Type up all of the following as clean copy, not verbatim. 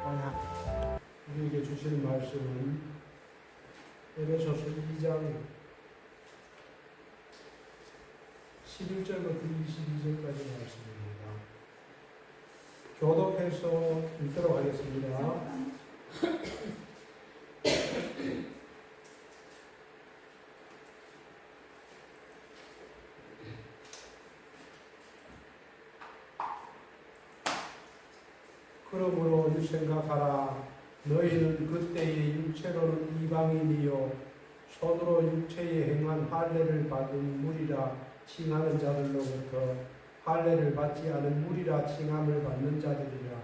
우리에게 주시는 말씀은 에베소서 2장 11절부터 22절까지 말씀입니다. 교독해서 읽도록 하겠습니다. 그러므로 생각하라. 너희는 그때의 육체로는 이방인이요 손으로 육체에 행한 할례를 받은 무리라 칭하는 자들로부터 할례를 받지 않은 무리라 칭함을 받는 자들이라.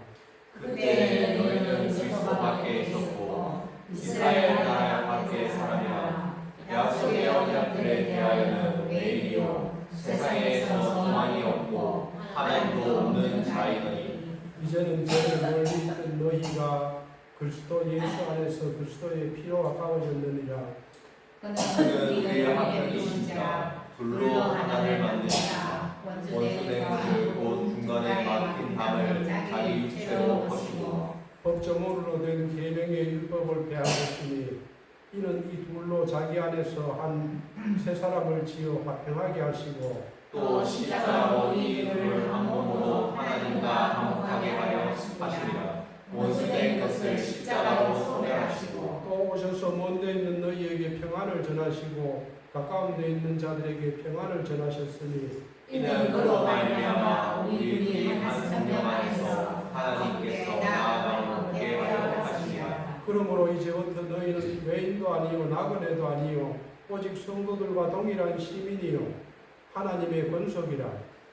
그때는 너희는 그리스도 밖에 있었고 이스라엘 나라 밖에 사람이라. 약속의 언약들에 대하여는 외인이요 세상에서 소망이 없고 하나님도 없는 자이더니 이제는 저를 멀리 있던 너희가 그리스도 예수 안에서 그리스도의 피로 아까워졌느니라. 그는 우리를 합력이시니라. 둘로 하나를 만드시라. 원수된 그곧 중간에 막힌 담을 자기 육체로 거시고 법정으로 된 계명의 율법을 폐하였으니 이는 이 둘로 자기 안에서 한 세 사람을 지어 화평하게 하시고 또 십자가로 이 둘을 한 몸으로 하나님과 화목하게 하려 하시리라. 원수된 것을 십자가로 소멸하시고 또 오셔서 먼데 있는 너희에게 평안을 전하시고 가까운 데 있는 자들에게 평안을 전하셨으니 이는 그로 말미암아 우리들이 한 성령 안에서 하나님께서 나아가 오게 하려 하시리라. 그러므로 이제부터 너희는 외인도 아니요 나그네도 아니요 오직 성도들과 동일한 시민이요 하나님의 권속이라.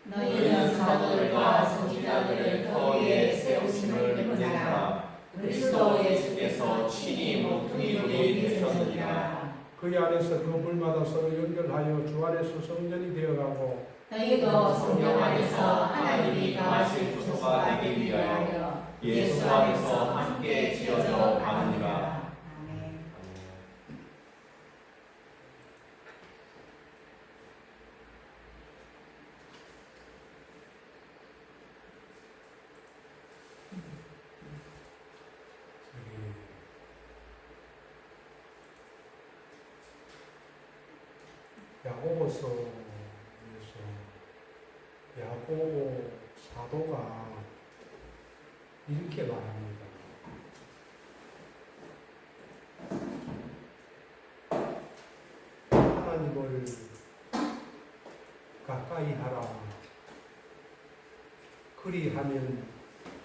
너희는 사도들과 선지자들을 더 위에 세우심을 믿느니라. 그리스도 예수께서 친히 모퉁이 돌이 되셨느니라. 그 안에서 건물마다 서로 연결하여 주 안에서 성전이 되어가고 너희도 성령 안에서 하나님이 거하실 주소가 되기 위하여 예수 안에서 함께 지어져 가느니라. 야고보서에서 야고보 사도가 이렇게 말합니다. 하나님을 가까이 하라. 그리하면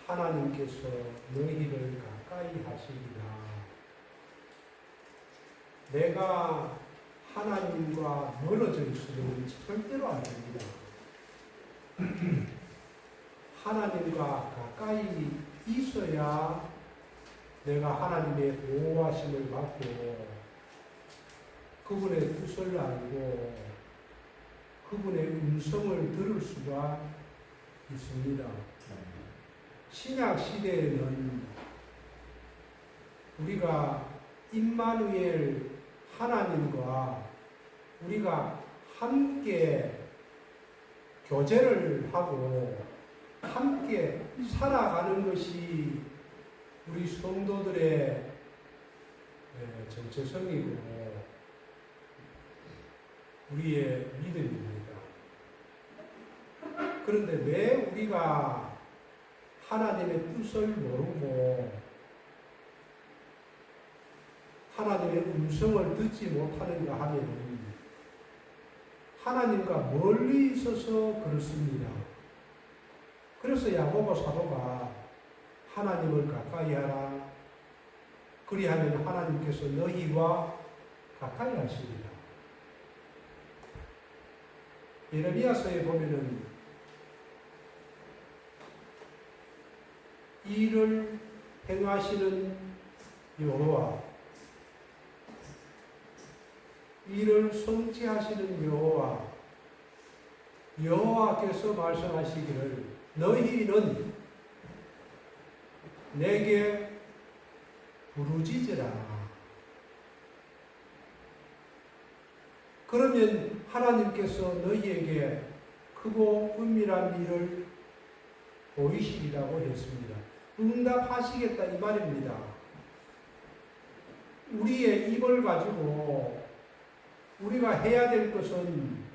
하나님께서 너희를 가까이 하시리라. 내가 하나님과 멀어져 있으면 절대로 안 됩니다. 하나님과 가까이 있어야 내가 하나님의 보호하심을 받고 그분의 뜻을 알고 그분의 음성을 들을 수가 있습니다. 신약 시대에는 우리가 임마누엘 하나님과 우리가 함께 교제를 하고 함께 살아가는 것이 우리 성도들의 정체성이고 우리의 믿음입니다. 그런데 왜 우리가 하나님의 뜻을 모르고 하나님의 음성을 듣지 못하는가 하면 하나님과 멀리 있어서 그렇습니다. 그래서 야고보 사도가 하나님을 가까이 하라. 그리하면 하나님께서 너희와 가까이 하시리라. 예레미야서에 보면은 이를 행하시는 여호와 이를 성취하시는 여호와께서 말씀하시기를 너희는 내게 부르짖으라. 그러면 하나님께서 너희에게 크고 은밀한 일을 보이시리라고 했습니다. 응답하시겠다 이 말입니다. 우리의 입을 가지고 우리가 해야 될 것은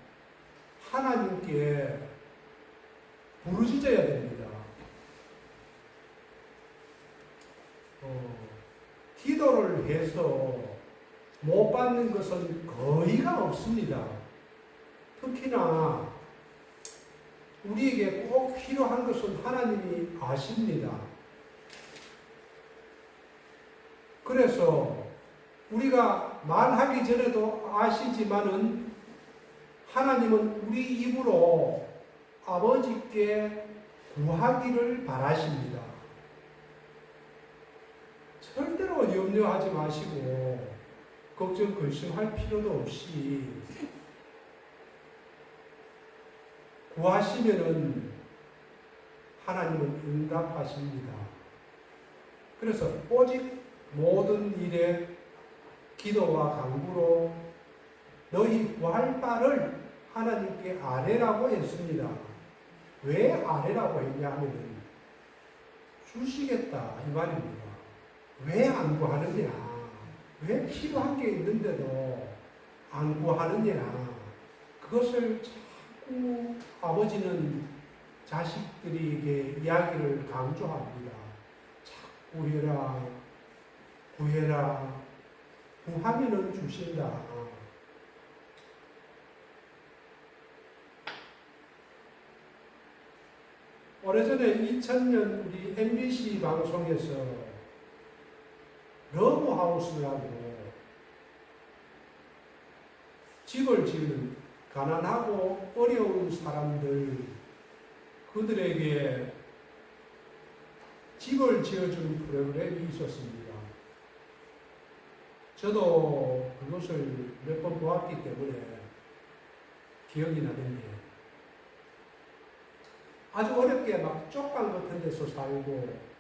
하나님께 부르짖어야 됩니다. 기도를 해서 못 받는 것은 거의가 없습니다. 특히나 우리에게 꼭 필요한 것은 하나님이 아십니다. 그래서 우리가 말하기 전에도 아시지만은 하나님은 우리 입으로 아버지께 구하기를 바라십니다. 절대로 염려하지 마시고 걱정 근심할 필요도 없이 구하시면은 하나님은 응답하십니다. 그래서 오직 모든 일에 기도와 간구로 너희 구할 바를 하나님께 아뢰라고 했습니다. 왜 아뢰라고 했냐 하면은 주시겠다 이 말입니다. 왜 안 구하느냐? 왜 필요한 게 있는데도 안 구하느냐? 그것을 자꾸 아버지는 자식들에게 이야기를 강조합니다. 자꾸 해라, 구해라, 구하면은 주신다. 오래전에 2000년 우리 MBC 방송에서 러브하우스라고 집을 지으는 가난하고 어려운 사람들 그들에게 집을 지어주는 프로그램이 있었습니다. 저도 그것을 몇 번 보았기 때문에 기억이 나는데 아주 어렵게 막 쪽방 같은 데서 살고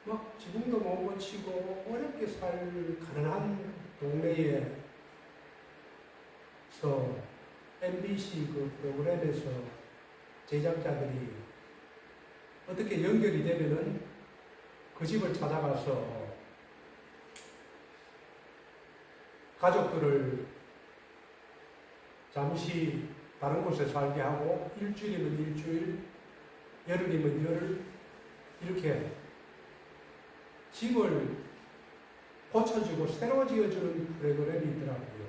막 지붕도 못 고치고 어렵게 살 가난한 동네에서 MBC 그 프로그램에서 제작자들이 어떻게 연결이 되면은 그 집을 찾아가서 가족들을 잠시 다른 곳에 살게 하고 일주일이면 일주일, 열흘이면 열흘 이렇게 집을 고쳐주고 새로 지어주는 프로그램이 있더라고요.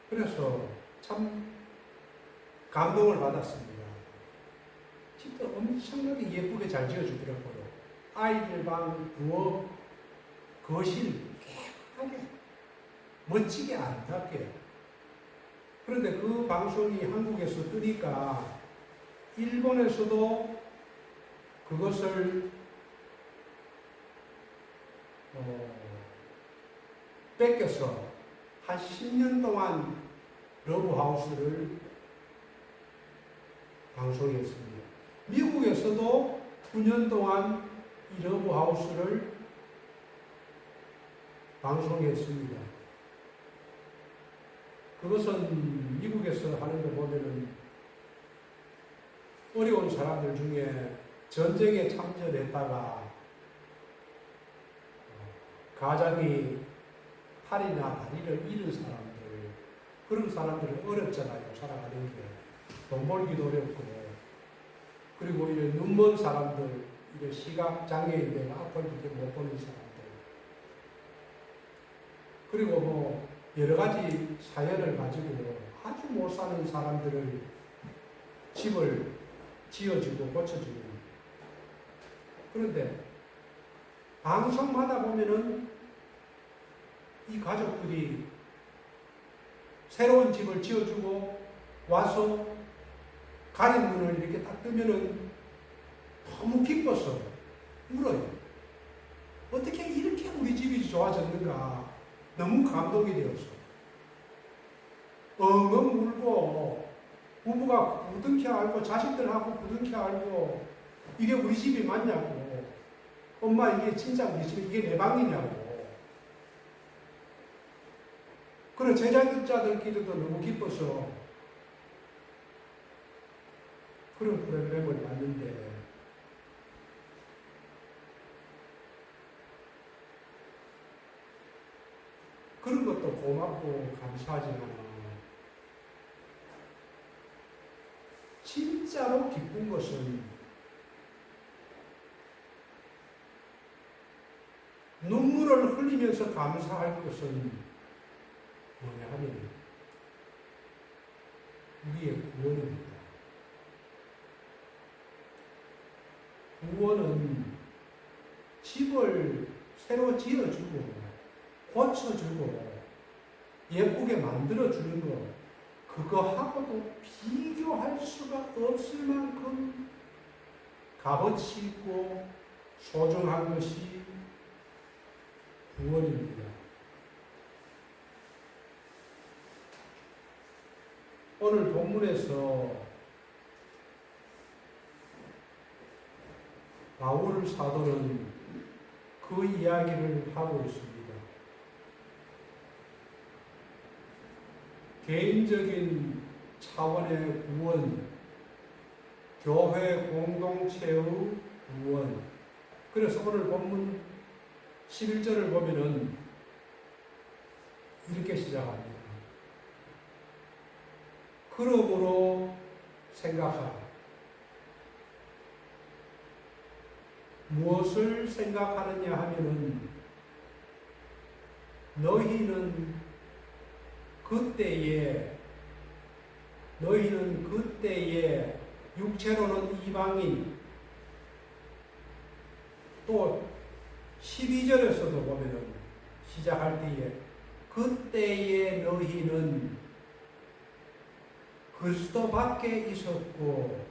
그래서 참 감동을 받았습니다. 집도 엄청나게 예쁘게 잘 지어주더라고요. 아이들 방, 부엌, 거실 깨끗하게 멋지게 아름답게. 그런데 그 방송이 한국에서 뜨니까 일본에서도 그것을 뺏겨서 한 10년 동안 러브하우스를 방송했습니다. 미국에서도 9년 동안 이 러브하우스를 방송했습니다. 그것은 미국에서 하는 거 보면은 어려운 사람들 중에 전쟁에 참전했다가 가장이 팔이나 다리를 잃은 사람들, 그런 사람들은 어렵잖아요. 살아가는 게. 돈 벌기도 어렵고. 그리고 이런 눈먼 사람들, 이런 시각장애인들, 앞을 못 보는 사람들. 그리고 뭐, 여러 가지 사연을 가지고 아주 못 사는 사람들을 집을 지어주고 고쳐주고. 그런데 방송마다 보면은 이 가족들이 새로운 집을 지어주고 와서 가린 문을 이렇게 딱 뜨면은 너무 기뻐서 울어요. 어떻게 이렇게 우리 집이 좋아졌는가. 너무 감동이 되었어. 엉엉 울고 부부가 부둥켜 안고 자식들하고 부둥켜 안고 이게 우리 집이 맞냐고. 엄마 이게 진짜 우리 집이 이게 내 방이냐고. 그런 제자들끼리도 너무 기뻐서 그런 프로그램을 봤는데 그런 것도 고맙고 감사하지만 진짜로 기쁜 것은 눈물을 흘리면서 감사할 것은 뭐냐 하면 우리의 구원입니다. 구원은 집을 새로 지어주고 고쳐주고 예쁘게 만들어주는 것, 그거하고도 비교할 수가 없을 만큼 값어치 있고 소중한 것이 구원입니다. 오늘 본문에서 바울 사도는 그 이야기를 하고 있습니다. 개인적인 차원의 구원, 교회 공동체의 구원. 그래서 오늘 본문 11절을 보면은 이렇게 시작합니다. 그러므로 생각하라. 무엇을 생각하느냐 하면은 너희는 그때에 육체로는 이방인, 또 12절에서도 보면은 시작할 때에 그때에 너희는 그리스도 밖에 있었고,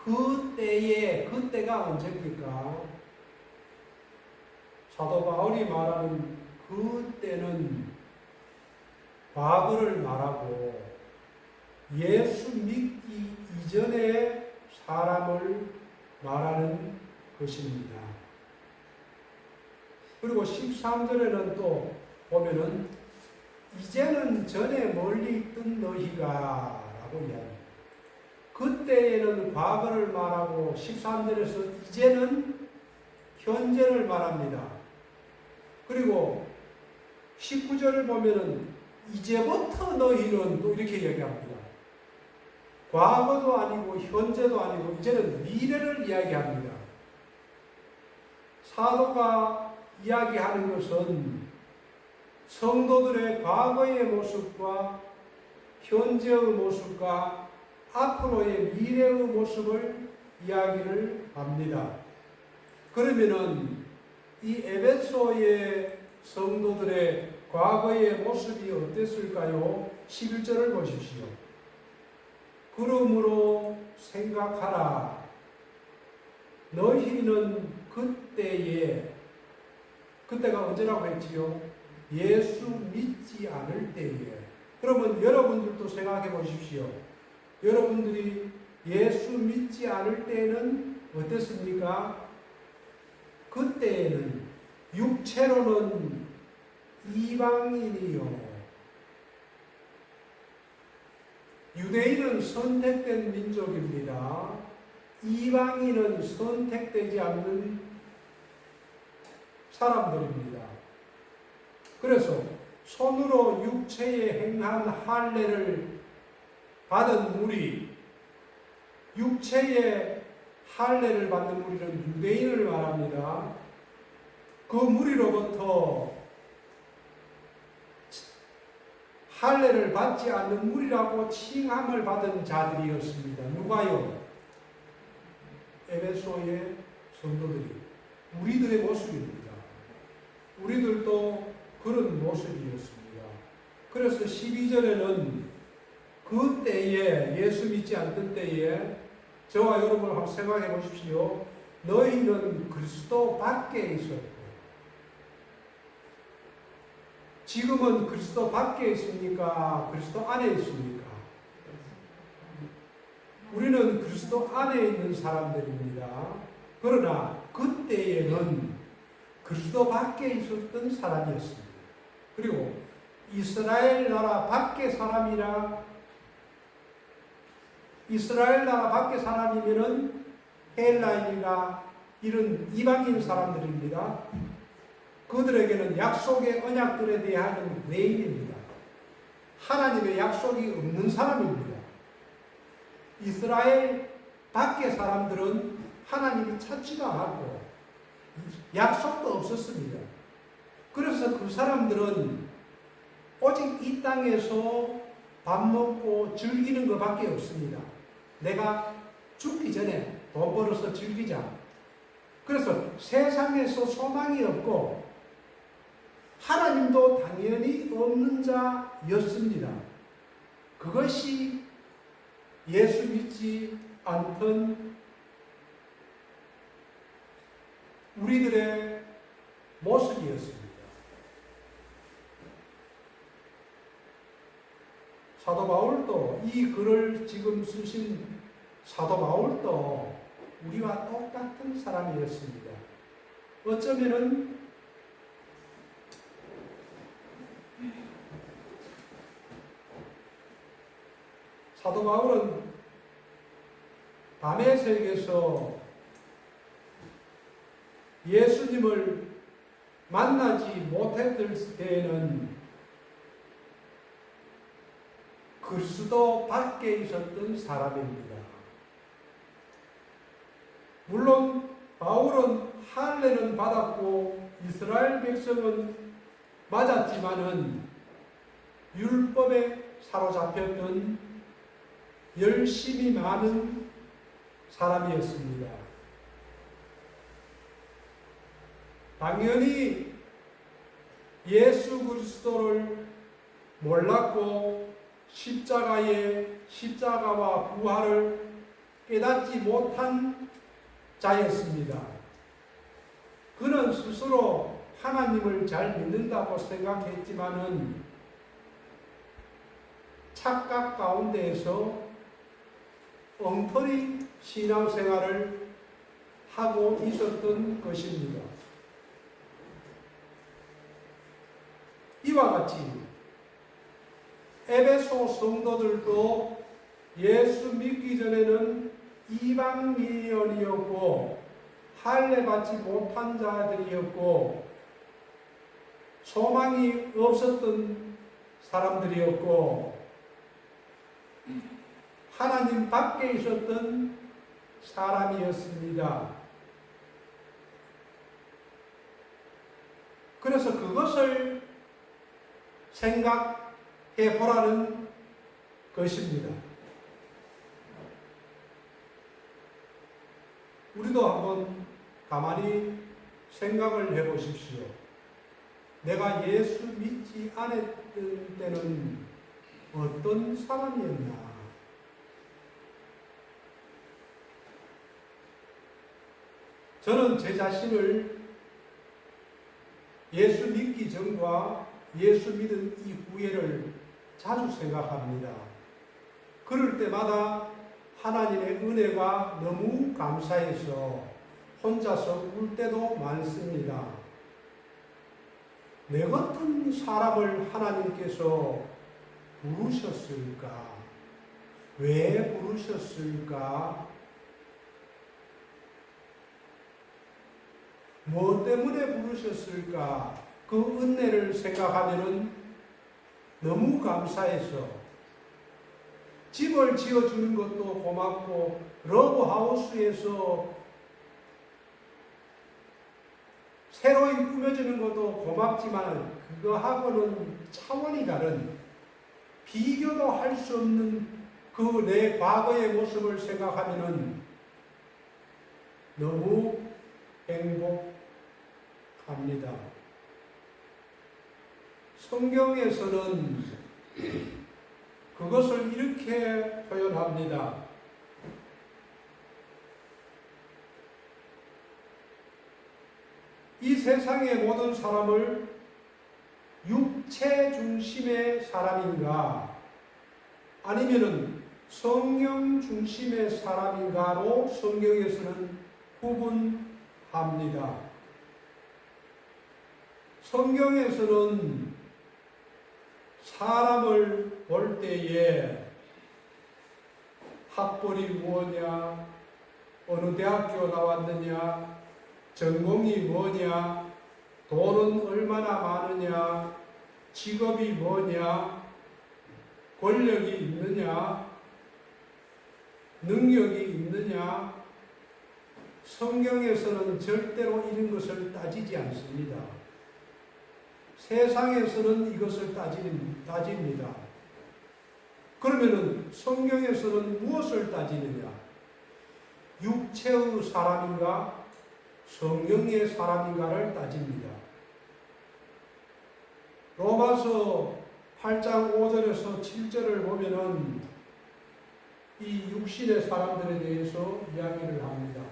그때가 언제입니까? 사도 바울이 말하는 그때는 과거를 말하고 예수 믿기 이전의 사람을 말하는 것입니다. 그리고 13절에는 또 보면은 이제는 전에 멀리 있던 너희가 라고 이야기합니다. 그때에는 과거를 말하고 13절에서 이제는 현재를 말합니다. 그리고 19절을 보면은 이제부터 너희는 또 이렇게 이야기합니다. 과거도 아니고 현재도 아니고 이제는 미래를 이야기합니다. 사도가 이야기하는 것은 성도들의 과거의 모습과 현재의 모습과 앞으로의 미래의 모습을 이야기를 합니다. 그러면은 이 에베소의 성도들의 과거의 모습이 어땠을까요? 11절을 보십시오. 그러므로 생각하라. 너희는 그때가 언제라고 했지요? 예수 믿지 않을 때에. 그러면 여러분들도 생각해 보십시오. 여러분들이 예수 믿지 않을 때에는 어땠습니까? 그때에는 육체로는 이방인이요. 유대인은 선택된 민족입니다. 이방인은 선택되지 않는 사람들입니다. 그래서 손으로 육체에 행한 할례를 받은 무리, 육체의 할례를 받는 무리는 유대인을 말합니다. 그 무리로부터 할례를 받지 않는 무리라고 칭함을 받은 자들이었습니다. 누가요? 에베소의 성도들이. 우리들의 모습입니다. 우리들도 그런 모습이었습니다. 그래서 12절에는 그때에, 예수 믿지 않던 때에 저와 여러분 한번 생각해 보십시오. 너희는 그리스도 밖에 있었고, 지금은 그리스도 밖에 있습니까? 그리스도 안에 있습니까? 우리는 그리스도 안에 있는 사람들입니다. 그러나 그때에는 그리스도 밖에 있었던 사람이었습니다. 그리고 이스라엘 나라 밖의 사람이라, 이스라엘 나라 밖의 사람이면은 헬라인이나 이런 이방인 사람들입니다. 그들에게는 약속의 언약들에 대한 레인입니다. 하나님의 약속이 없는 사람입니다. 이스라엘 밖의 사람들은 하나님이 찾지도 않았고 약속도 없었습니다. 그래서 그 사람들은 오직 이 땅에서 밥 먹고 즐기는 것밖에 없습니다. 내가 죽기 전에 돈 벌어서 즐기자. 그래서 세상에서 소망이 없고 하나님도 당연히 없는 자였습니다. 그것이 예수 믿지 않던 우리들의 모습이었습니다. 사도 바울도 이 글을 지금 쓰신 사도 바울도 우리와 똑같은 사람이었습니다. 어쩌면은 사도 바울은 다메섹에서 예수님을 만나지 못했을 때에는 그리스도 밖에 있었던 사람입니다. 물론 바울은 할례는 받았고 이스라엘 백성은 맞았지만은 율법에 사로잡혔던 열심이 많은 사람이었습니다. 당연히 예수 그리스도를 몰랐고 십자가와 부활을 깨닫지 못한 자였습니다. 그는 스스로 하나님을 잘 믿는다고 생각했지만은 착각 가운데에서 엉터리 신앙생활을 하고 있었던 것입니다. 이와 같이 에베소 성도들도 예수 믿기 전에는 이방인이었고 할례 받지 못한 자들이었고 소망이 없었던 사람들이었고 하나님 밖에 있었던 사람이었습니다. 그래서 그것을 생각해 보라는 것입니다. 우리도 한번 가만히 생각을 해 보십시오. 내가 예수 믿지 않았던 때는 어떤 사람이었나? 저는 제 자신을 예수 믿기 전과 예수 믿은 이후에를 자주 생각합니다. 그럴 때마다 하나님의 은혜가 너무 감사해서 혼자서 울 때도 많습니다. 내 같은 사람을 하나님께서 부르셨을까? 왜 부르셨을까? 뭐 때문에 부르셨을까? 그 은혜를 생각하면은 너무 감사해서 집을 지어주는 것도 고맙고 러브하우스에서 새로이 꾸며주는 것도 고맙지만 그거하고는 차원이 다른 비교도 할 수 없는 그 내 과거의 모습을 생각하면은 너무 행복합니다. 성경에서는 그것을 이렇게 표현합니다. 이 세상의 모든 사람을 육체 중심의 사람인가 아니면은 성령 중심의 사람인가로 성경에서는 구분합니다. 성경에서는 사람을 볼 때에 학벌이 무엇이냐, 어느 대학교 나왔느냐, 전공이 뭐냐, 돈은 얼마나 많으냐, 직업이 뭐냐, 권력이 있느냐, 능력이 있느냐, 성경에서는 절대로 이런 것을 따지지 않습니다. 세상에서는 이것을 따집니다. 그러면은 성경에서는 무엇을 따지느냐? 육체의 사람인가, 성령의 사람인가를 따집니다. 로마서 8장 5절에서 7절을 보면은 이 육신의 사람들에 대해서 이야기를 합니다.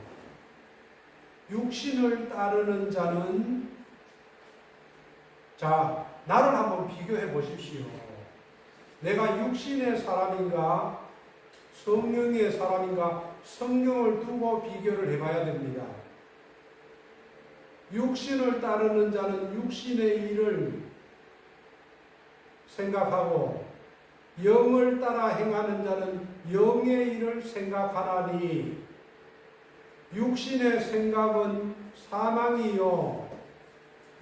육신을 따르는 자는, 자, 나를 한번 비교해 보십시오. 내가 육신의 사람인가, 성령의 사람인가, 성령을 두고 비교를 해봐야 됩니다. 육신을 따르는 자는 육신의 일을 생각하고, 영을 따라 행하는 자는 영의 일을 생각하나니, 육신의 생각은 사망이요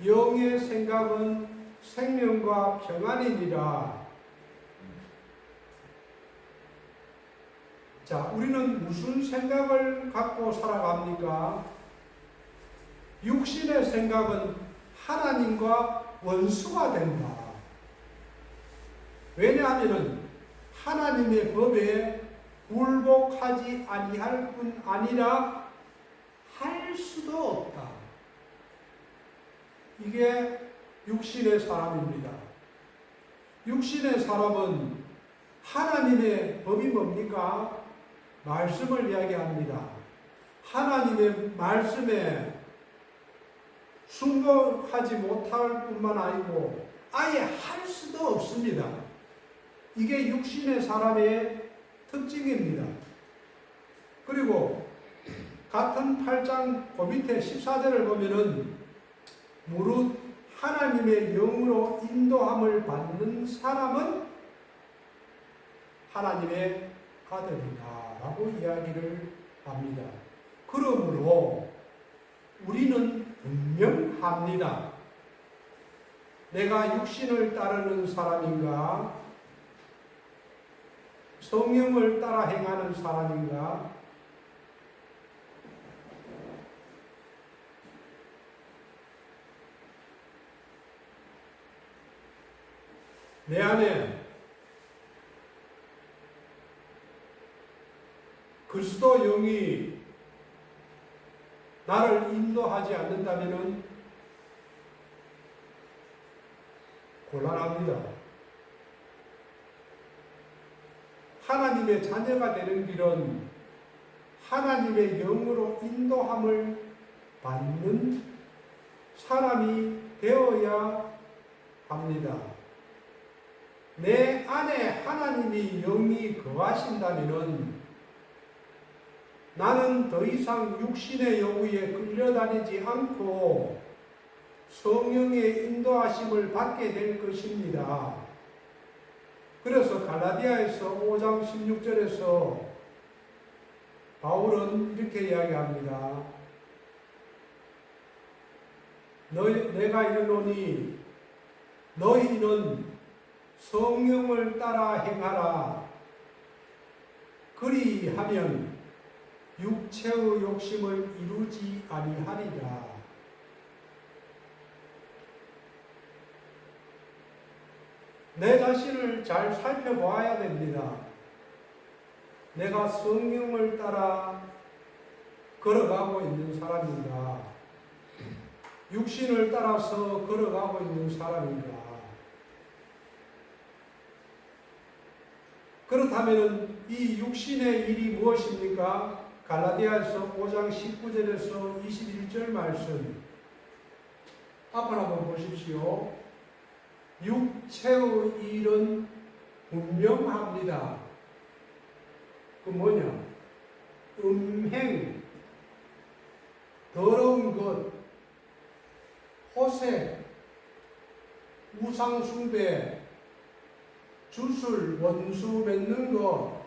영의 생각은 생명과 평안이니라. 자, 우리는 무슨 생각을 갖고 살아갑니까? 육신의 생각은 하나님과 원수가 된다. 왜냐하면 하나님의 법에 굴복하지 아니할 뿐 아니라 할 수도 없다. 이게 육신의 사람입니다. 육신의 사람은 하나님의 법이 뭡니까? 말씀을 이야기합니다. 하나님의 말씀에 순종하지 못할 뿐만 아니고 아예 할 수도 없습니다. 이게 육신의 사람의 특징입니다. 그리고 같은 8장 그 밑에 14절을 보면은 무릇 하나님의 영으로 인도함을 받는 사람은 하나님의 아들이다 라고 이야기를 합니다. 그러므로 우리는 분명합니다. 내가 육신을 따르는 사람인가, 성령을 따라 행하는 사람인가, 내 안에 그리스도 영이 나를 인도하지 않는다면 곤란합니다. 하나님의 자녀가 되는 길은 하나님의 영으로 인도함을 받는 사람이 되어야 합니다. 내 안에 하나님이 영이 거하신다면 나는 더 이상 육신의 요구에 끌려다니지 않고 성령의 인도하심을 받게 될 것입니다. 그래서 갈라디아에서 5장 16절에서 바울은 이렇게 이야기합니다. 내가 이르노니 너희는 성령을 따라 행하라. 그리하면 육체의 욕심을 이루지 아니하리라. 내 자신을 잘 살펴보아야 됩니다. 내가 성령을 따라 걸어가고 있는 사람인가? 육신을 따라서 걸어가고 있는 사람인가? 그렇다면 이 육신의 일이 무엇입니까? 갈라디아에서 5장 19절에서 21절 말씀 앞을 한번 보십시오. 육체의 일은 분명합니다. 그 뭐냐? 음행, 더러운 것, 호색, 우상숭배, 주술, 원수 맺는 것,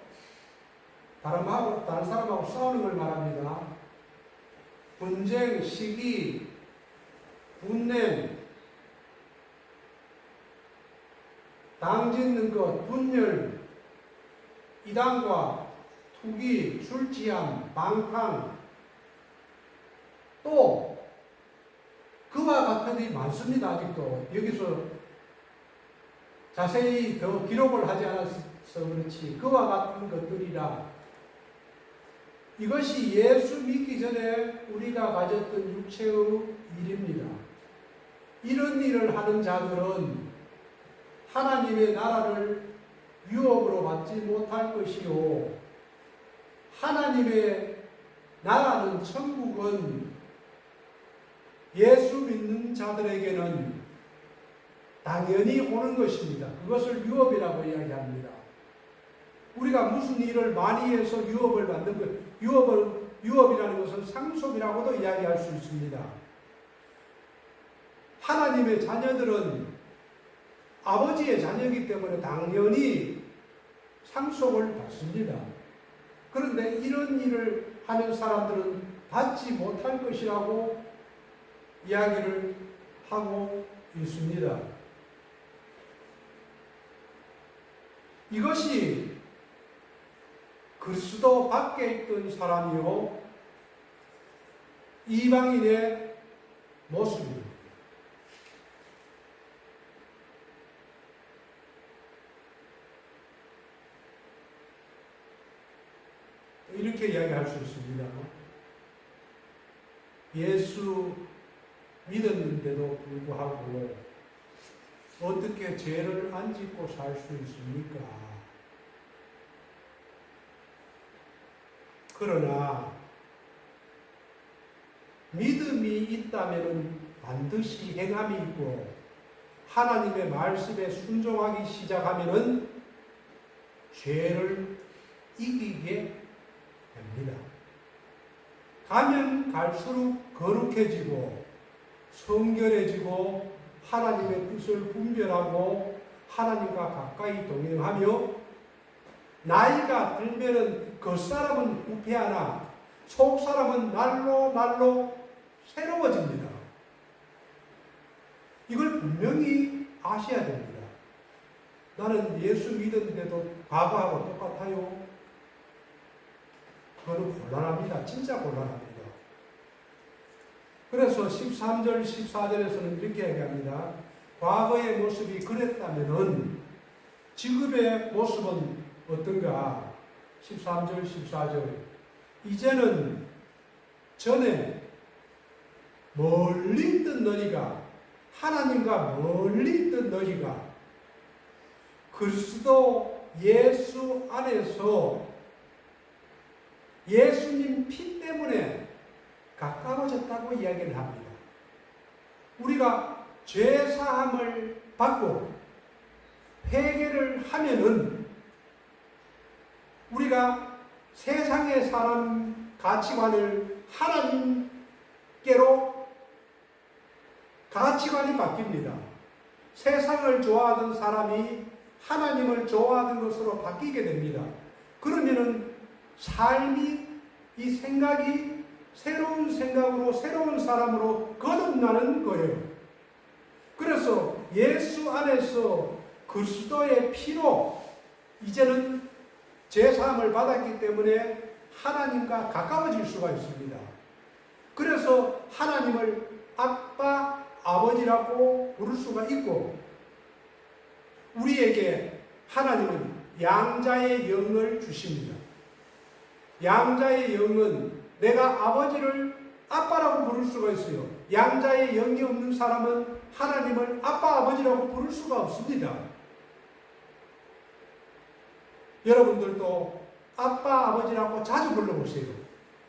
다른 사람하고 싸우는 걸 말합니다. 분쟁, 시기, 분냄, 당 짓는 것, 분열, 이단과 투기, 술 취함, 방탕, 또 그와 같은 일이 많습니다. 아직도 여기서 자세히 더 기록을 하지 않아서 그렇지 그와 같은 것들이라 이것이 예수 믿기 전에 우리가 가졌던 육체의 일입니다. 이런 일을 하는 자들은 하나님의 나라를 유업으로 받지 못할 것이요 하나님의 나라는 천국은 예수 믿는 자들에게는 당연히 오는 것입니다. 그것을 유업이라고 이야기합니다. 우리가 무슨 일을 많이 해서 유업을 받는 것, 유업이라는 것은 상속이라고도 이야기할 수 있습니다. 하나님의 자녀들은 아버지의 자녀이기 때문에 당연히 상속을 받습니다. 그런데 이런 일을 하는 사람들은 받지 못할 것이라고 이야기를 하고 있습니다. 이것이 그리스도 밖에 있던 사람이요 이방인의 모습입니다. 이렇게 이야기할 수 있습니다. 예수 믿었는데도 불구하고 어떻게 죄를 안 짓고 살 수 있습니까? 그러나 믿음이 있다면 반드시 행함이 있고 하나님의 말씀에 순종하기 시작하면 죄를 이기게 됩니다. 가면 갈수록 거룩해지고 성결해지고 하나님의 뜻을 분별하고 하나님과 가까이 동행하며 나이가 들면은 겉사람은 부패하나 속사람은 날로 새로워집니다. 이걸 분명히 아셔야 됩니다. 나는 예수 믿었는데도 과거하고 똑같아요. 그거는 곤란합니다. 진짜 곤란합니다. 그래서 13절, 14절에서는 이렇게 얘기합니다. 과거의 모습이 그랬다면은 지금의 모습은 어떤가? 13절, 14절. 이제는 전에 멀리 있던 너희가 하나님과 멀리 있던 너희가 그리스도 예수 안에서 예수님 피 때문에 가까워졌다고 이야기를 합니다. 우리가 죄 사함을 받고 회개를 하면은 우리가 세상의 사람 가치관을 하나님께로 가치관이 바뀝니다. 세상을 좋아하던 사람이 하나님을 좋아하는 것으로 바뀌게 됩니다. 그러면은 삶이 이 생각이 새로운 생각으로 새로운 사람으로 거듭나는 거예요. 그래서 예수 안에서 그리스도의 피로 이제는 제사함을 받았기 때문에 하나님과 가까워질 수가 있습니다. 그래서 하나님을 아빠, 아버지라고 부를 수가 있고 우리에게 하나님은 양자의 영을 주십니다. 양자의 영은 내가 아버지를 아빠라고 부를 수가 있어요. 양자의 영이 없는 사람은 하나님을 아빠, 아버지라고 부를 수가 없습니다. 여러분들도 아빠, 아버지라고 자주 불러보세요.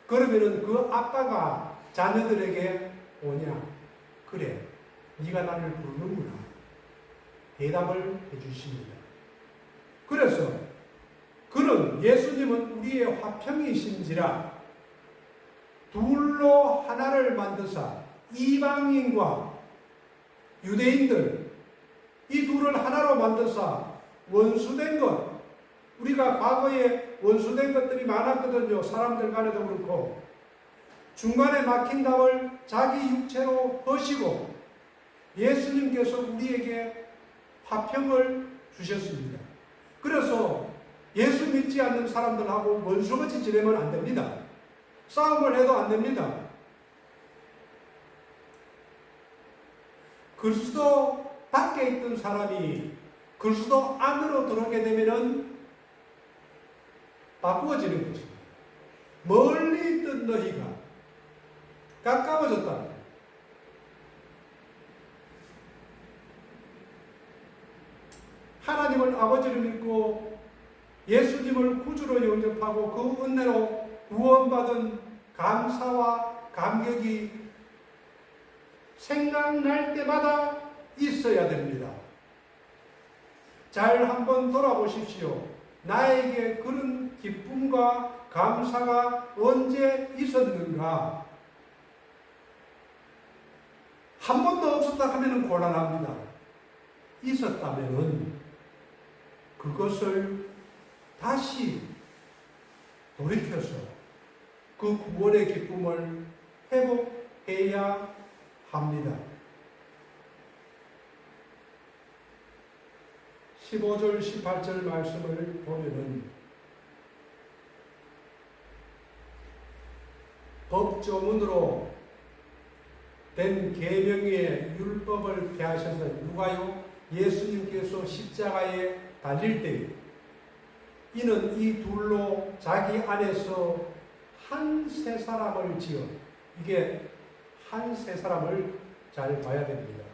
그러면은 그 아빠가 자녀들에게 오냐? 그래, 네가 나를 부르는구나. 대답을 해주십니다. 그래서 그는 예수님은 우리의 화평이신지라 둘로 하나를 만드사 이방인과 유대인들 이 둘을 하나로 만드사 원수된 것 우리가 과거에 원수된 것들이 많았거든요. 사람들 간에도 그렇고 중간에 막힌 답을 자기 육체로 허시고 예수님께서 우리에게 화평을 주셨습니다. 그래서 예수 믿지 않는 사람들하고 원수같이 지내면 안 됩니다. 싸움을 해도 안 됩니다. 그리스도 밖에 있던 사람이 그리스도 안으로 들어오게 되면은 바꾸어지는 것입니다. 멀리 있던 너희가 가까워졌다. 하나님을 아버지로 믿고 예수님을 구주로 영접하고 그 은혜로 구원받은 감사와 감격이 생각날 때마다 있어야 됩니다. 잘 한번 돌아보십시오. 나에게 그런 기쁨과 감사가 언제 있었는가? 한 번도 없었다 하면 곤란합니다. 있었다면 그것을 다시 돌이켜서 그 구원의 기쁨을 회복해야 합니다. 15절, 18절 말씀을 보면은 법조문으로 된 계명의 율법을 폐하셔서 누가요? 예수님께서 십자가에 달릴 때 이는 이 둘로 자기 안에서 한 세 사람을 지어, 이게 한 세 사람을 잘 봐야 됩니다.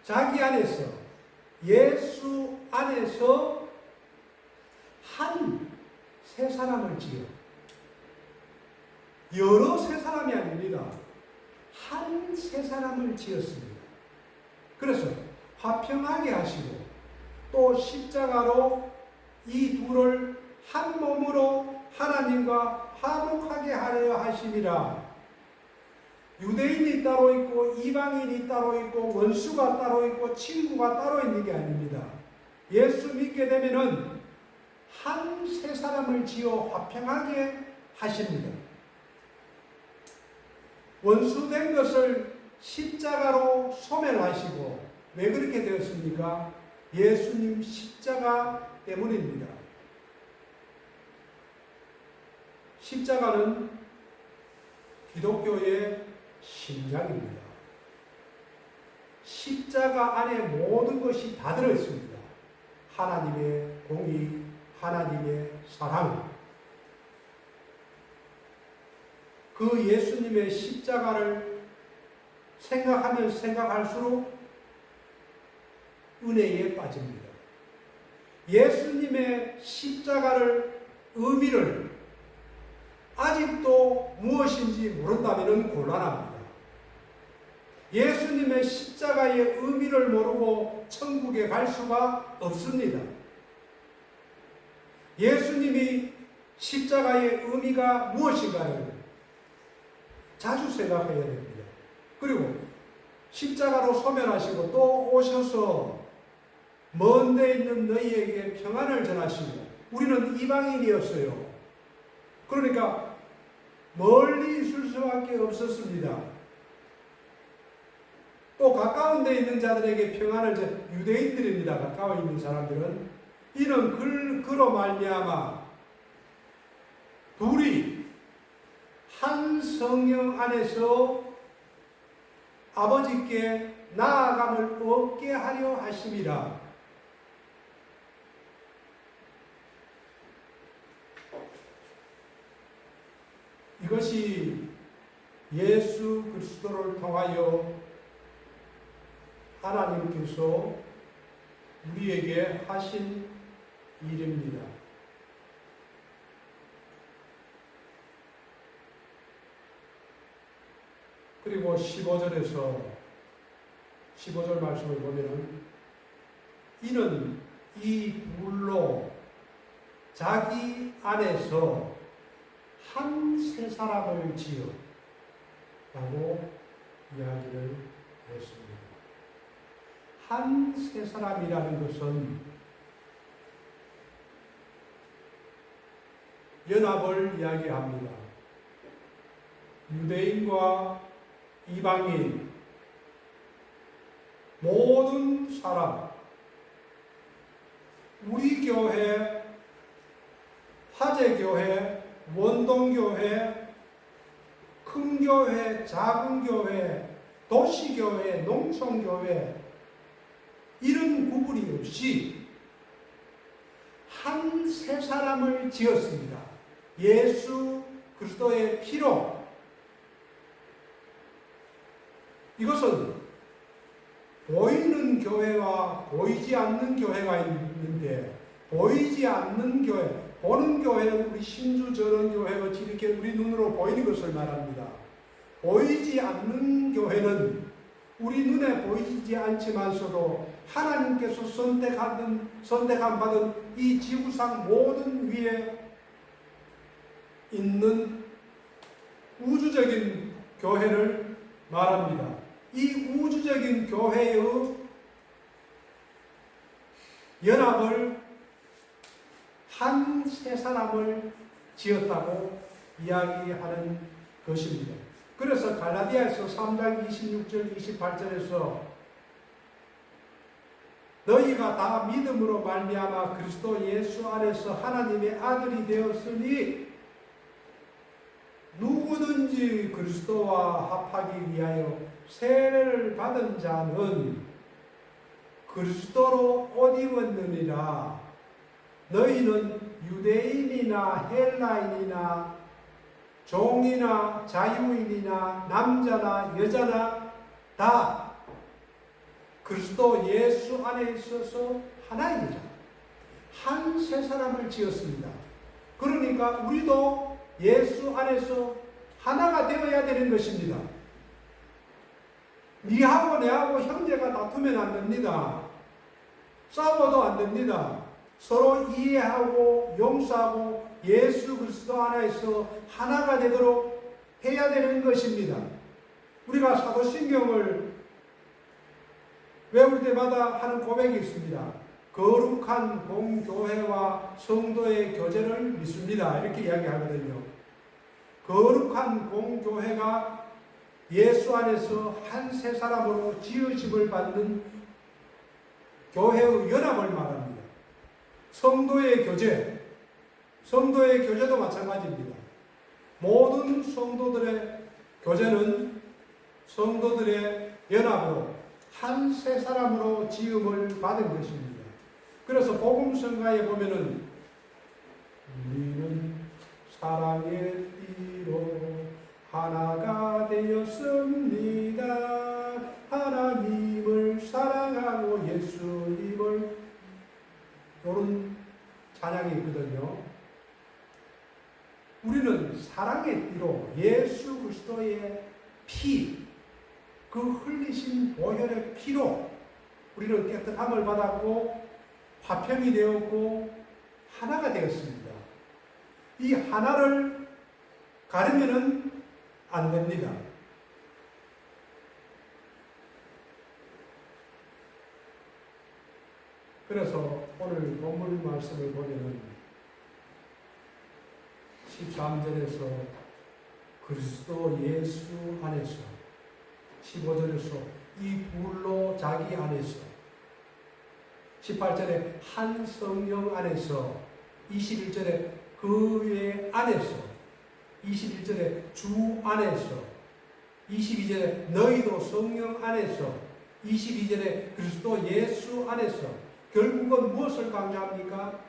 자기 안에서, 예수 안에서 한 세 사람을 지어, 여러 세 사람이 아닙니다. 한 세 사람을 지었습니다. 그래서 화평하게 하시고 또 십자가로 이 둘을 한 몸으로 하나님과 화목하게 하려 하심이라. 유대인이 따로 있고 이방인이 따로 있고 원수가 따로 있고 친구가 따로 있는 게 아닙니다. 예수 믿게 되면은 한 세 사람을 지어 화평하게 하십니다. 원수된 것을 십자가로 소멸하시고, 왜 그렇게 되었습니까? 예수님 십자가 때문입니다. 십자가는 기독교의 심장입니다. 십자가 안에 모든 것이 다 들어있습니다. 하나님의 공의, 하나님의 사랑. 그 예수님의 십자가를 생각하면 생각할수록 은혜에 빠집니다. 예수님의 십자가를, 의미를 아직도 무엇인지 모른다면 곤란합니다. 예수님의 십자가의 의미를 모르고 천국에 갈 수가 없습니다. 예수님이 십자가의 의미가 무엇인가를 자주 생각해야 됩니다. 그리고 십자가로 소멸하시고 또 오셔서 먼 데 있는 너희에게 평안을 전하시고, 우리는 이방인이었어요. 그러니까 멀리 있을 수밖에 없었습니다. 또 가까운 데 있는 자들에게 평안을 유대인들입니다. 가까워 있는 사람들은. 이는 그로 말미암아 둘이 한 성령 안에서 아버지께 나아감을 얻게 하려 하심이라. 이것이 예수 그리스도를 통하여 하나님께서 우리에게 하신 일입니다. 그리고 15절 말씀을 보면은 이는 이 불로 자기 안에서 한 세 사람을 지어 라고 이야기를 했습니다. 한 세 사람이라는 것은 연합을 이야기합니다. 유대인과 이방인, 모든 사람, 우리 교회, 화재교회, 원동교회, 큰 교회, 작은 교회, 도시교회, 농촌교회, 이런 구분이 없이 한 세 사람을 지었습니다. 예수 그리스도의 피로. 이것은 보이는 교회와 보이지 않는 교회가 있는데, 보이지 않는 교회, 보는 교회는 우리 신주 전원교회 같이 이렇게 우리 눈으로 보이는 것을 말합니다. 보이지 않는 교회는 우리 눈에 보이지 않지만서도 하나님께서 선택한 받은 이 지구상 모든 위에 있는 우주적인 교회를 말합니다. 이 우주적인 교회의 연합을 한 세 사람을 지었다고 이야기하는 것입니다. 그래서 갈라디아에서 3장 26절 28절에서 너희가 다 믿음으로 말미암아 그리스도 예수 안에서 하나님의 아들이 되었으니 누구든지 그리스도와 합하기 위하여 세례를 받은 자는 그리스도로 옷 입었느니라. 너희는 유대인이나 헬라인이나 종이나 자유인이나 남자나 여자나 다 그리스도 예수 안에 있어서 하나입니다. 한 세 사람을 지었습니다. 그러니까 우리도 예수 안에서 하나가 되어야 되는 것입니다. 니하고 내하고 형제가 다투면 안 됩니다. 싸워도 안 됩니다. 서로 이해하고 용서하고 예수 그리스도 안에서 하나가 되도록 해야 되는 것입니다. 우리가 사도신경을 외울 때마다 하는 고백이 있습니다. 거룩한 공교회와 성도의 교제를 믿습니다. 이렇게 이야기하거든요. 거룩한 공교회가 예수 안에서 한 세 사람으로 지으심을 받는 교회의 연합을 말합니다. 성도의 교제, 성도의 교제도 마찬가지입니다. 모든 성도들의 교제는 성도들의 연합으로 한 세 사람으로 지음을 받은 것입니다. 그래서 복음성가에 보면은 우리는 사랑의 띠로 하나가 되었습니다. 하나님을 사랑하고 예수님을, 이런 찬양이 있거든요. 우리는 사랑의 띠로 예수 그리스도의 피, 그 흘리신 보혈의 피로 우리는 깨끗함을 받았고 화평이 되었고 하나가 되었습니다. 이 하나를 가르면은 안 됩니다. 그래서 오늘 본문 말씀을 보면은 13절에서 그리스도 예수 안에서, 15절에서 이 불로 자기 안에서, 18절에 한 성령 안에서, 21절에 그 외 안에서, 21절에 주 안에서, 22절에 너희도 성령 안에서, 22절에 그리스도 예수 안에서. 결국은 무엇을 강조합니까?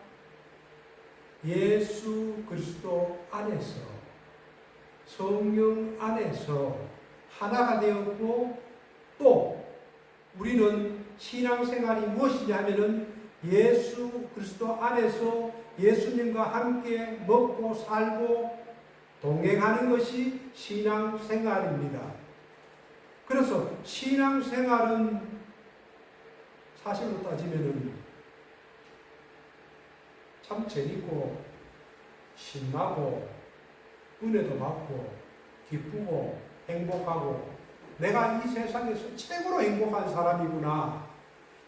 예수 그리스도 안에서, 성령 안에서 하나가 되었고, 또 우리는 신앙생활이 무엇이냐 하면은 예수 그리스도 안에서 예수님과 함께 먹고 살고 동행하는 것이 신앙생활입니다. 그래서 신앙생활은 사실로 따지면은 참 재밌고 신나고 은혜도 받고 기쁘고 행복하고 내가 이 세상에서 최고로 행복한 사람이구나,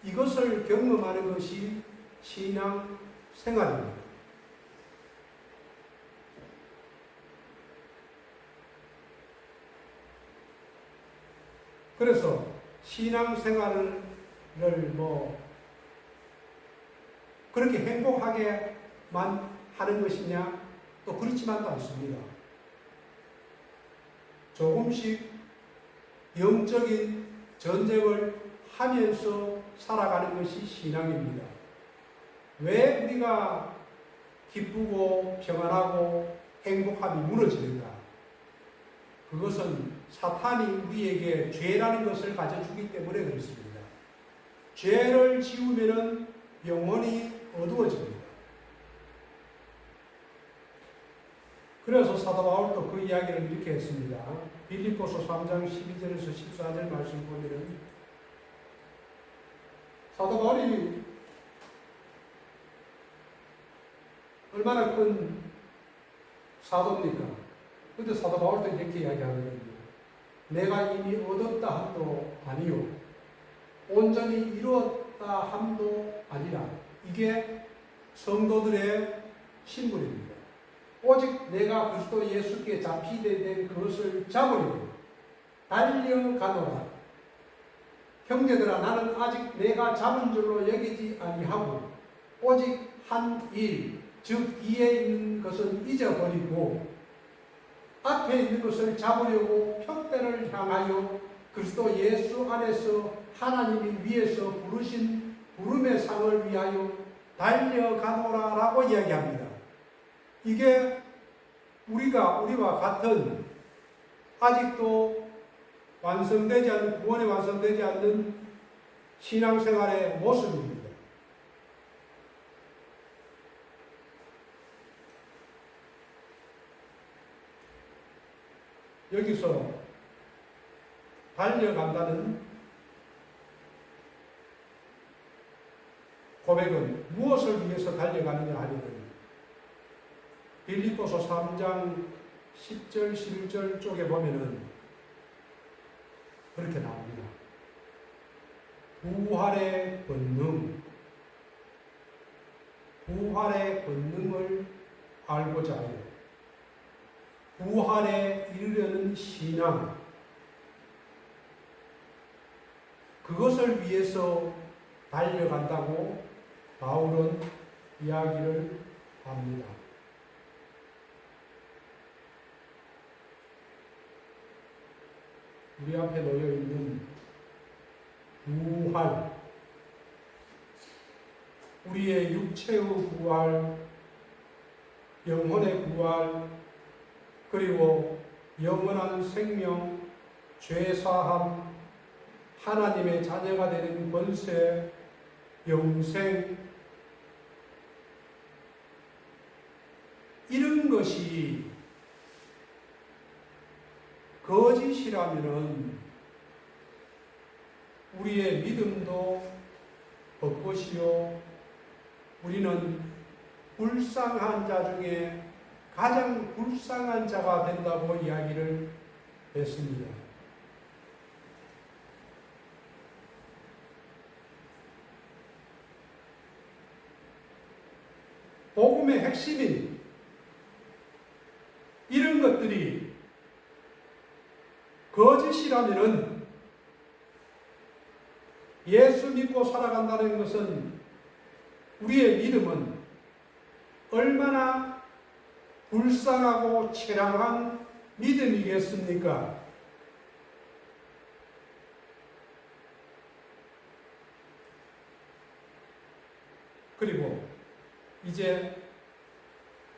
이것을 경험하는 것이 신앙생활입니다. 그래서 신앙생활을 그렇게 행복하게만 하는 것이냐? 또 그렇지만도 않습니다. 조금씩 영적인 전쟁을 하면서 살아가는 것이 신앙입니다. 왜 우리가 기쁘고 평안하고 행복함이 무너지는가? 그것은 사탄이 우리에게 죄라는 것을 가져주기 때문에 그렇습니다. 죄를 지우면 영혼이 어두워집니다. 그래서 사도 바울도 그 이야기를 이렇게 했습니다. 빌립보서 3장 12절에서 14절 말씀 보면은 사도 바울이 얼마나 큰 사도입니까? 근데 사도 바울도 이렇게 이야기하거든요. 내가 이미 얻었다 함도 아니요 온전히 이루었다 함도 아니라. 이게 성도들의 신분입니다. 오직 내가 그리스도 예수께 잡히게 된 그것을 잡으려고 달려가노라. 형제들아, 나는 아직 내가 잡은 줄로 여기지 아니하고 오직 한 일, 즉 뒤에 있는 것은 잊어버리고 앞에 있는 것을 잡으려고 표대를 향하여 그리스도 예수 안에서 하나님이 위에서 부르신 부름의 상을 위하여 달려가노라라고 이야기합니다. 이게 우리와 같은 아직도 완성되지 않는, 구원이 완성되지 않는 신앙생활의 모습입니다. 여기서 달려간다는 고백은 무엇을 위해서 달려가느냐 하면은 빌립보서 3장 10절 11절 쪽에 보면은 그렇게 나옵니다. 부활의 권능을 알고자 하여 부활에 이르려는 신앙, 그것을 위해서 달려간다고 바울은 이야기를 합니다. 우리 앞에 놓여 있는 부활, 우리의 육체의 부활, 영혼의 부활, 그리고 영원한 생명, 죄사함, 하나님의 자녀가 되는 권세, 영생, 이런 것이 거짓이라면은 우리의 믿음도 벚꽃이요, 우리는 불쌍한 자 중에 가장 불쌍한 자가 된다고 이야기를 했습니다. 복음의 핵심인 이런 것들이 거짓이라면은 예수 믿고 살아간다는 것은, 우리의 믿음은 얼마나 불쌍하고 처량한 믿음이겠습니까? 그리고 이제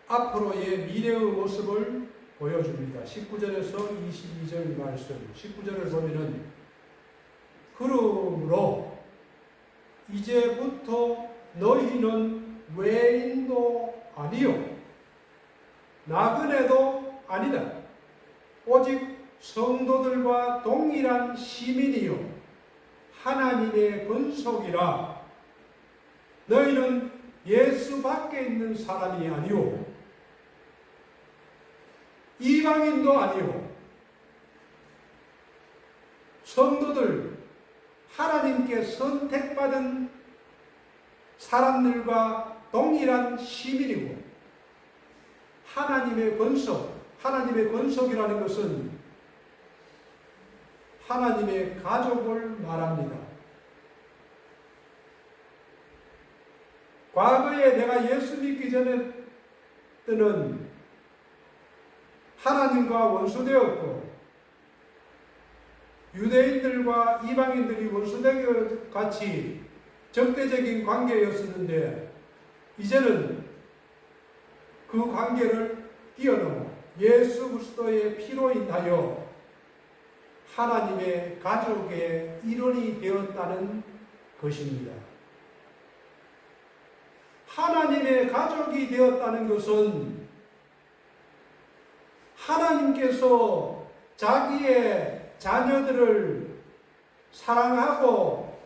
앞으로의 미래의 모습을 보여줍니다. 19절에서 22절 말씀, 19절을 보면은 그러므로 이제부터 너희는 외인도 아니요 나그네도 아니다. 오직 성도들과 동일한 시민이요 하나님의 권속이라. 너희는 예수 밖에 있는 사람이 아니요 이방인도 아니요 성도들, 하나님께 선택받은 사람들과 동일한 시민이고, 하나님의 권속, 하나님의 권속이라는 것은 하나님의 가족을 말합니다. 과거에 내가 예수 믿기 전에 때는 하나님과 원수되었고 유대인들과 이방인들이 원수되어 같이 적대적인 관계였었는데 이제는 그 관계를 뛰어넘어 예수 그리스도의 피로 인하여 하나님의 가족의 일원이 되었다는 것입니다. 하나님의 가족이 되었다는 것은 하나님께서 자기의 자녀들을 사랑하고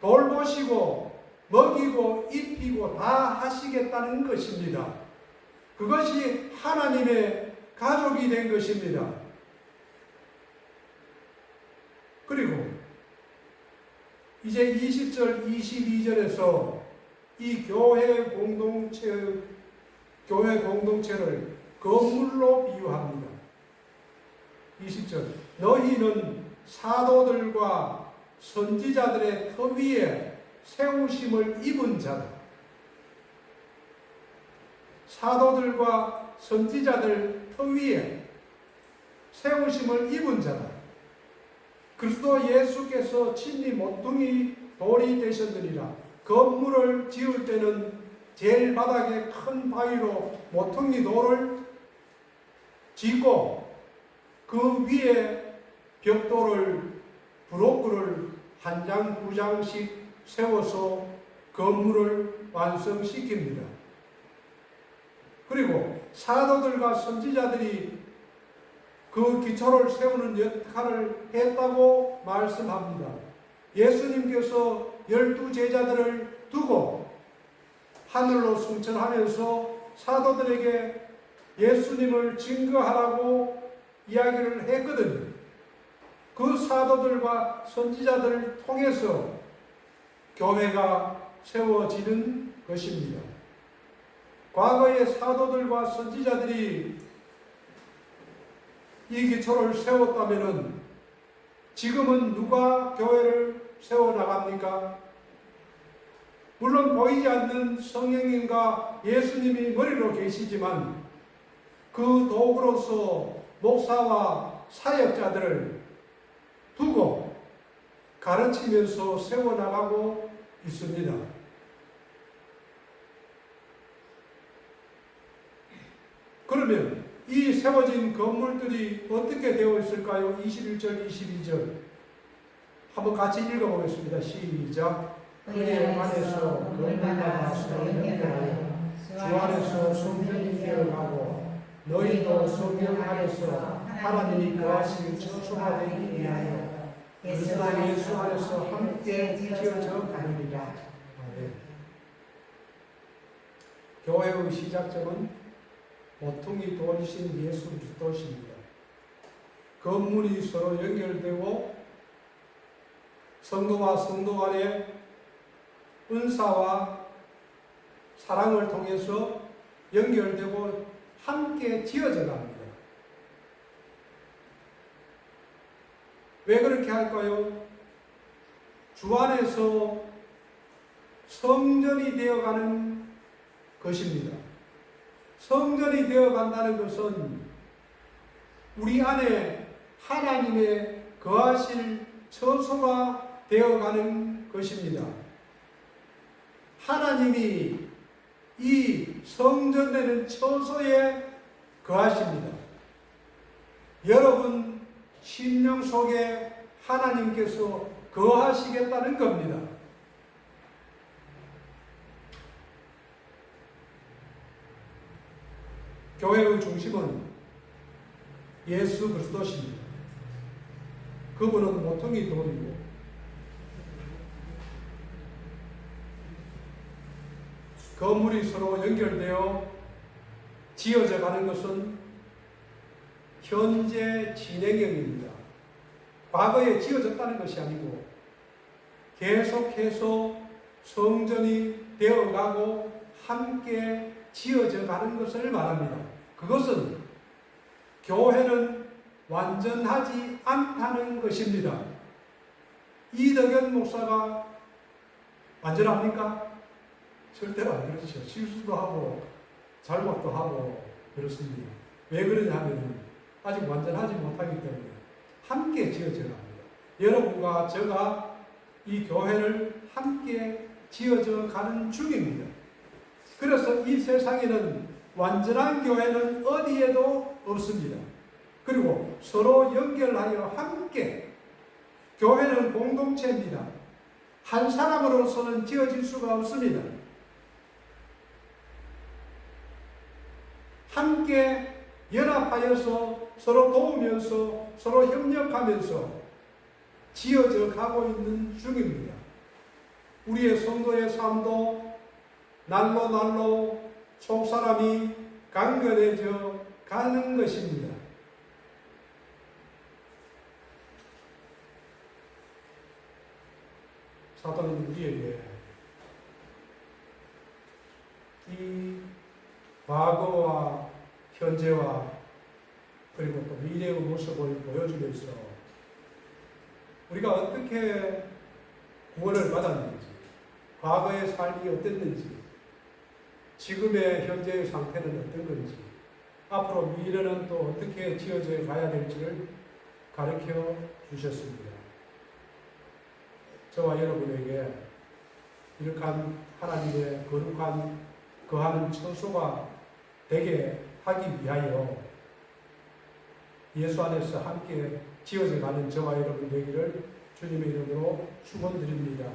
돌보시고 먹이고 입히고 다 하시겠다는 것입니다. 그것이 하나님의 가족이 된 것입니다. 그리고 이제 20절, 22절에서 이 교회 공동체를 건물로 비유합니다. 20절, 너희는 사도들과 선지자들의 터 위에 세우심을 입은 자다. 사도들과 선지자들 터 위에 세우심을 입은 자다. 그리스도 예수께서 친히 모퉁이 돌이 되셨느니라. 건물을 지을 때는 제일 바닥에 큰 바위로 모퉁이 돌을 짓고 그 위에 벽돌을 브로크를 한 장, 두 장씩 세워서 건물을 완성시킵니다. 그리고 사도들과 선지자들이 그 기초를 세우는 역할을 했다고 말씀합니다. 예수님께서 12제자들을 두고 하늘로 승천하면서 사도들에게 예수님을 증거하라고 이야기를 했거든요. 그 사도들과 선지자들을 통해서 교회가 세워지는 것입니다. 과거의 사도들과 선지자들이 이 기초를 세웠다면 지금은 누가 교회를 세워나갑니까? 물론 보이지 않는 성령님과 예수님이 머리로 계시지만 그 도구로서 목사와 사역자들을 두고 가르치면서 세워나가고 있습니다. 그러면 이 세워진 건물들이 어떻게 되어 있을까요? 21절, 22절 한번 같이 읽어보겠습니다. 시작. 그의 안에서 건물마다 서로 연결하여 주 안에서 성전이 되어가고 너희도 성경 안에서 하나님이 거하실 처소가 되기 위하여 그리스도 예수 안에서 함께 지어져 가느니라. 교회의 시작점은 모퉁이 돌이신 예수 그리스도십니다. 건물이 서로 연결되고 성도와 성도 간의 은사와 사랑을 통해서 연결되고 함께 지어져 갑니다. 왜 그렇게 할까요? 주 안에서 성전이 되어가는 것입니다. 성전이 되어간다는 것은 우리 안에 하나님의 거하실 처소가 되어가는 것입니다. 하나님이 이 성전되는 처소에 거하십니다. 여러분 심령 속에 하나님께서 거하시겠다는 겁니다. 교회의 중심은 예수 그리스도십니다. 그분은 모퉁이 돌이고 건물이 서로 연결되어 지어져 가는 것은 현재 진행형입니다. 과거에 지어졌다는 것이 아니고 계속해서 성전이 되어가고 함께 지어져 가는 것을 말합니다. 그것은 교회는 완전하지 않다는 것입니다. 이덕연 목사가 완전합니까? 절대로 안 그렇죠. 실수도 하고 잘못도 하고 그렇습니다. 왜 그러냐 하면 아직 완전하지 못하기 때문에 함께 지어져야 합니다. 여러분과 제가 이 교회를 함께 지어져 가는 중입니다. 그래서 이 세상에는 완전한 교회는 어디에도 없습니다. 그리고 서로 연결하여 함께 교회는 공동체입니다. 한 사람으로서는 지어질 수가 없습니다. 함께 연합하여서 서로 도우면서 서로 협력하면서 지어져 가고 있는 중입니다. 우리의 성도의 삶도 날로 속사람이 강건해져 가는 것입니다. 사단은 우리에게 이 과거와 현재와 그리고 또 미래의 모습을 보여주면서 우리가 어떻게 구원을 받았는지, 과거의 삶이 어땠는지, 지금의 현재의 상태는 어떤 건지, 앞으로 미래는 또 어떻게 지어져 가야 될지를 가르쳐 주셨습니다. 저와 여러분에게 이룩한 하나님의 거룩한 거하는 처소가 되게 하기 위하여 예수 안에서 함께 지어져 가는 저와 여러분 되기를 주님의 이름으로 축원드립니다.